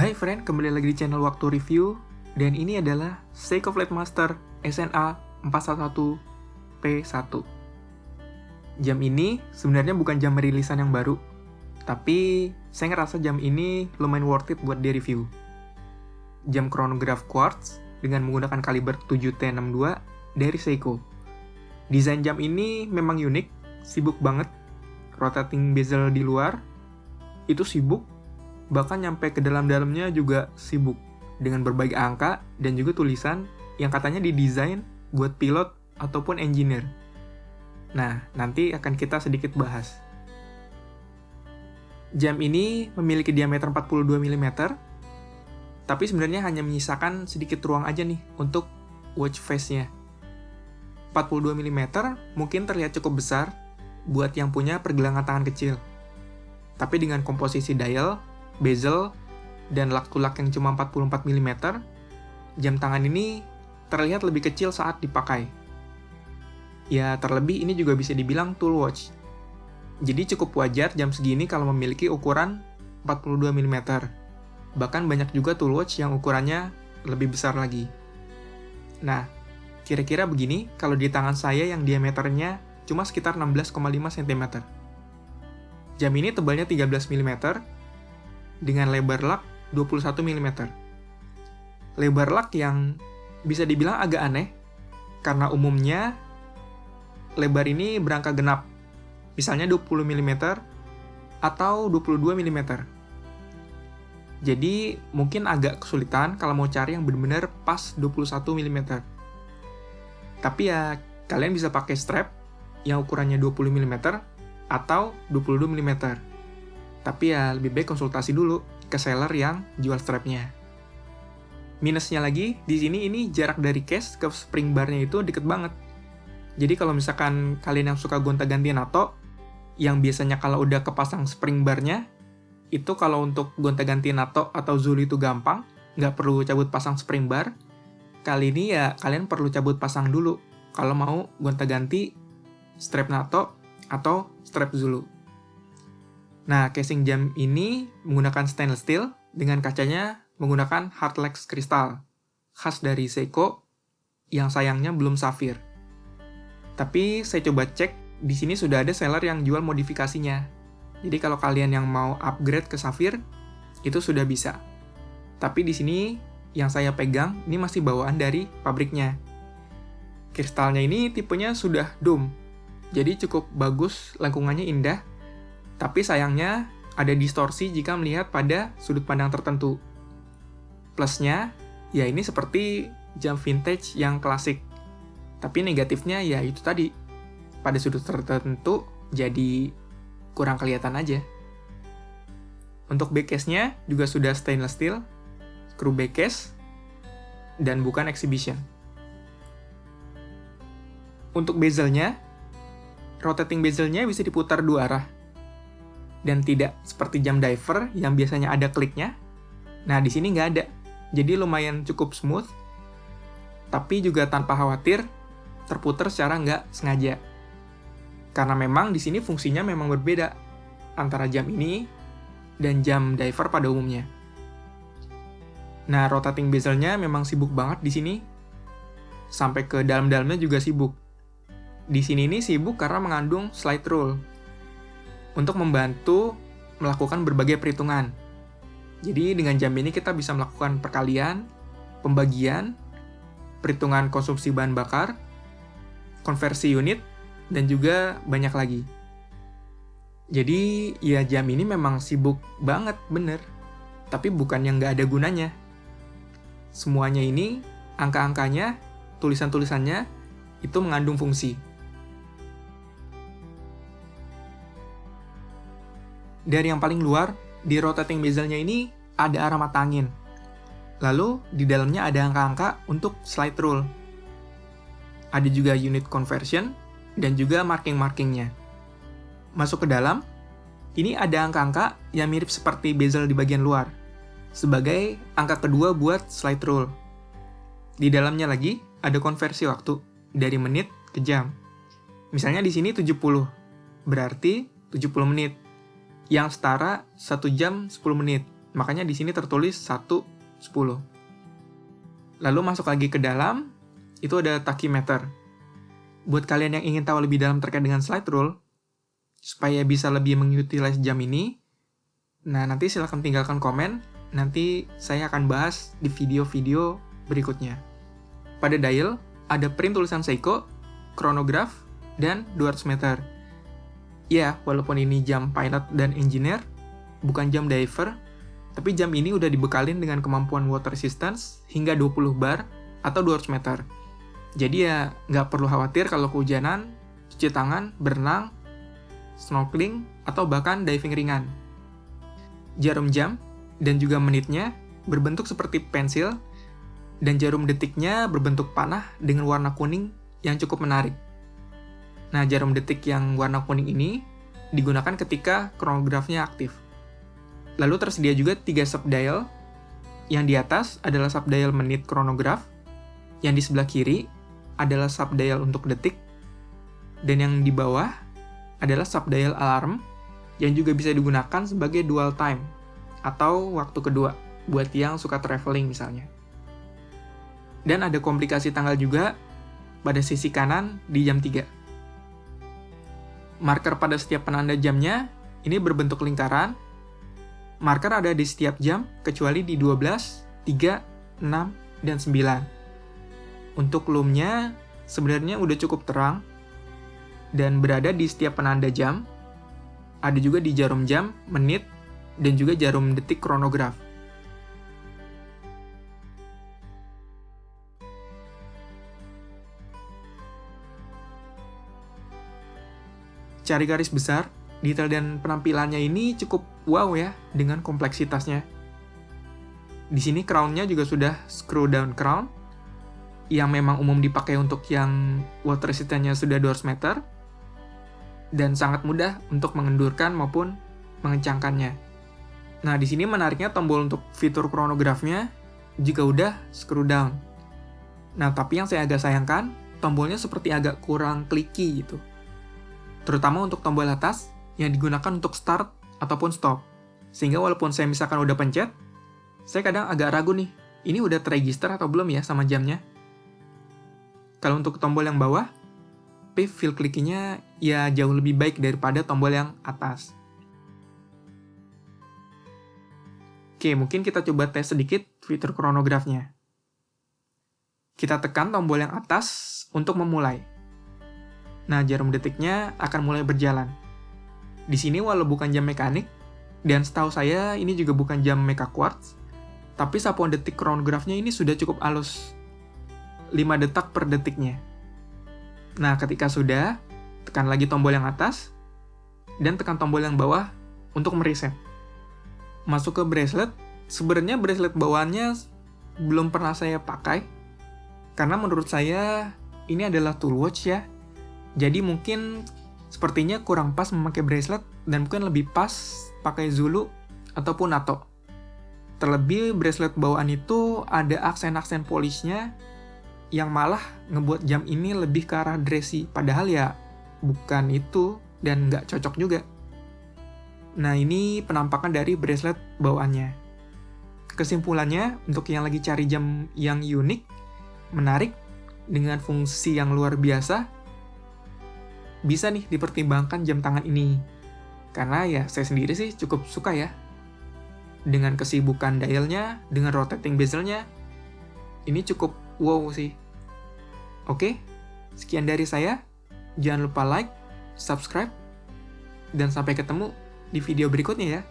Hai friend, kembali lagi di channel Waktu Review. Dan ini adalah Seiko Flightmaster SNA 411P1. Jam ini sebenarnya bukan jam rilisan yang baru, tapi saya ngerasa jam ini lumayan worth it buat di-review. Jam chronograph quartz dengan menggunakan kaliber 7T62 dari Seiko. Desain jam ini memang unik, sibuk banget. Rotating bezel di luar, itu sibuk, bahkan nyampe ke dalam-dalamnya juga sibuk, dengan berbagai angka dan juga tulisan yang katanya didesain buat pilot ataupun engineer. Nah, nanti akan kita sedikit bahas. Jam ini memiliki diameter 42 mm, tapi sebenarnya hanya menyisakan sedikit ruang aja nih untuk watch face-nya. 42 mm mungkin terlihat cukup besar buat yang punya pergelangan tangan kecil. Tapi dengan komposisi dial, bezel, dan lak-tulak yang cuma 44 mm, jam tangan ini terlihat lebih kecil saat dipakai. Ya, terlebih ini juga bisa dibilang tool watch. Jadi cukup wajar jam segini kalau memiliki ukuran 42 mm. Bahkan banyak juga tool watch yang ukurannya lebih besar lagi. Nah, kira-kira begini kalau di tangan saya yang diameternya cuma sekitar 16,5 cm. Jam ini tebalnya 13 mm, dengan lebar lak 21 mm. Lebar lak yang bisa dibilang agak aneh, karena umumnya lebar ini berangka genap, misalnya 20 mm atau 22 mm. Jadi mungkin agak kesulitan kalau mau cari yang benar-benar pas 21 mm. Tapi ya, kalian bisa pakai strap yang ukurannya 20 mm atau 22 mm. Tapi ya lebih baik konsultasi dulu ke seller yang jual strapnya. Minusnya lagi, di sini ini jarak dari case ke spring bar-nya itu deket banget. Jadi kalau misalkan kalian yang suka gonta-ganti NATO, yang biasanya kalau udah kepasang spring bar-nya, itu kalau untuk gonta-ganti NATO atau Zulu itu gampang, nggak perlu cabut pasang spring bar. Kali ini ya kalian perlu cabut pasang dulu kalau mau gonta-ganti strap NATO atau strap Zulu. Nah, casing jam ini menggunakan stainless steel dengan kacanya menggunakan Hardlex kristal, khas dari Seiko, yang sayangnya belum safir. Tapi saya coba cek, di sini sudah ada seller yang jual modifikasinya. Jadi kalau kalian yang mau upgrade ke safir, itu sudah bisa. Tapi di sini yang saya pegang ini masih bawaan dari pabriknya. Kristalnya ini tipenya sudah dome, jadi cukup bagus, lengkungannya indah. Tapi sayangnya ada distorsi jika melihat pada sudut pandang tertentu. Plusnya, ya ini seperti jam vintage yang klasik. Tapi negatifnya ya itu tadi, pada sudut tertentu jadi kurang kelihatan aja. Untuk backcase-nya juga sudah stainless steel, screw backcase, dan bukan exhibition. Untuk bezelnya, rotating bezelnya bisa diputar dua arah. Dan tidak seperti jam diver yang biasanya ada kliknya. Nah, di sini nggak ada. Jadi lumayan cukup smooth, tapi juga tanpa khawatir terputar secara nggak sengaja. Karena memang di sini fungsinya memang berbeda antara jam ini dan jam diver pada umumnya. Nah, rotating bezelnya memang sibuk banget di sini. Sampai ke dalam-dalamnya juga sibuk. Di sini ini sibuk karena mengandung slide rule untuk membantu melakukan berbagai perhitungan. Jadi dengan jam ini kita bisa melakukan perkalian, pembagian, perhitungan konsumsi bahan bakar, konversi unit, dan juga banyak lagi. Jadi ya jam ini memang sibuk banget, bener. Tapi bukan yang nggak ada gunanya. Semuanya ini, angka-angkanya, tulisan-tulisannya, itu mengandung fungsi. Dari yang paling luar, di rotating bezelnya ini ada arah mata angin. Lalu, di dalamnya ada angka-angka untuk slide rule. Ada juga unit conversion, dan juga marking-markingnya. Masuk ke dalam, ini ada angka-angka yang mirip seperti bezel di bagian luar, sebagai angka kedua buat slide rule. Di dalamnya lagi, ada konversi waktu, dari menit ke jam. Misalnya di sini 70, berarti 70 menit. Yang setara 1 jam 10 menit. makanya di sini tertulis 1:10. Lalu masuk lagi ke dalam, itu ada tachymeter. Buat kalian yang ingin tahu lebih dalam terkait dengan slide rule, supaya bisa lebih mengutilize jam ini, nah nanti silahkan tinggalkan komen, nanti saya akan bahas di video-video berikutnya. Pada dial, ada print tulisan Seiko, chronograph, dan 200 meter. Ya, walaupun ini jam pilot dan engineer, bukan jam diver, tapi jam ini udah dibekalin dengan kemampuan water resistance hingga 20 bar atau 200 meter. Jadi ya, nggak perlu khawatir kalau kehujanan, cuci tangan, berenang, snorkeling, atau bahkan diving ringan. Jarum jam dan juga menitnya berbentuk seperti pensil, dan jarum detiknya berbentuk panah dengan warna kuning yang cukup menarik. Nah, jarum detik yang warna kuning ini digunakan ketika chronograph-nya aktif. Lalu tersedia juga 3 subdial. Yang di atas adalah subdial menit chronograph, yang di sebelah kiri adalah subdial untuk detik, dan yang di bawah adalah subdial alarm yang juga bisa digunakan sebagai dual time atau waktu kedua buat yang suka traveling misalnya. Dan ada komplikasi tanggal juga pada sisi kanan di jam 3. Marker pada setiap penanda jamnya ini berbentuk lingkaran. Marker ada di setiap jam kecuali di 12, 3, 6, dan 9. Untuk lumnya sebenarnya udah cukup terang dan berada di setiap penanda jam. Ada juga di jarum jam, menit, dan juga jarum detik chronograph. Cari garis besar, detail dan penampilannya ini cukup wow ya dengan kompleksitasnya. Di sini crown-nya juga sudah screw down crown yang memang umum dipakai untuk yang water resistance-nya sudah 200 meter dan sangat mudah untuk mengendurkan maupun mengencangkannya. Nah, di sini menariknya tombol untuk fitur chronograph-nya juga udah screw down. Nah, tapi yang saya agak sayangkan, tombolnya seperti agak kurang clicky gitu. Terutama untuk tombol atas yang digunakan untuk start ataupun stop. Sehingga walaupun saya misalkan udah pencet, saya kadang agak ragu nih, ini udah terregister atau belum ya sama jamnya. Kalau untuk tombol yang bawah, feel clicking-nya ya jauh lebih baik daripada tombol yang atas. Oke, mungkin kita coba tes sedikit fitur chronograph-nya. Kita tekan tombol yang atas untuk memulai. Nah, jarum detiknya akan mulai berjalan. Di sini walau bukan jam mekanik, dan setahu saya ini juga bukan jam Mecha Quartz, tapi sapuan detik chronograph-nya ini sudah cukup halus. 5 detak per detiknya. Nah, ketika sudah, tekan lagi tombol yang atas, dan tekan tombol yang bawah untuk mereset. Masuk ke bracelet, sebenarnya bracelet bawaannya belum pernah saya pakai, karena menurut saya ini adalah tool watch ya. Jadi mungkin sepertinya kurang pas memakai bracelet dan mungkin lebih pas pakai Zulu ataupun NATO. Terlebih bracelet bawaan itu ada aksen-aksen polishnya yang malah ngebuat jam ini lebih ke arah dressy. Padahal ya bukan itu dan nggak cocok juga. Nah, ini penampakan dari bracelet bawaannya. Kesimpulannya, untuk yang lagi cari jam yang unik, menarik, dengan fungsi yang luar biasa, bisa nih dipertimbangkan jam tangan ini. Karena ya saya sendiri sih cukup suka ya. Dengan kesibukan dialnya, dengan rotating bezel-nya, ini cukup wow sih. Oke, sekian dari saya. Jangan lupa like, subscribe, dan sampai ketemu di video berikutnya ya.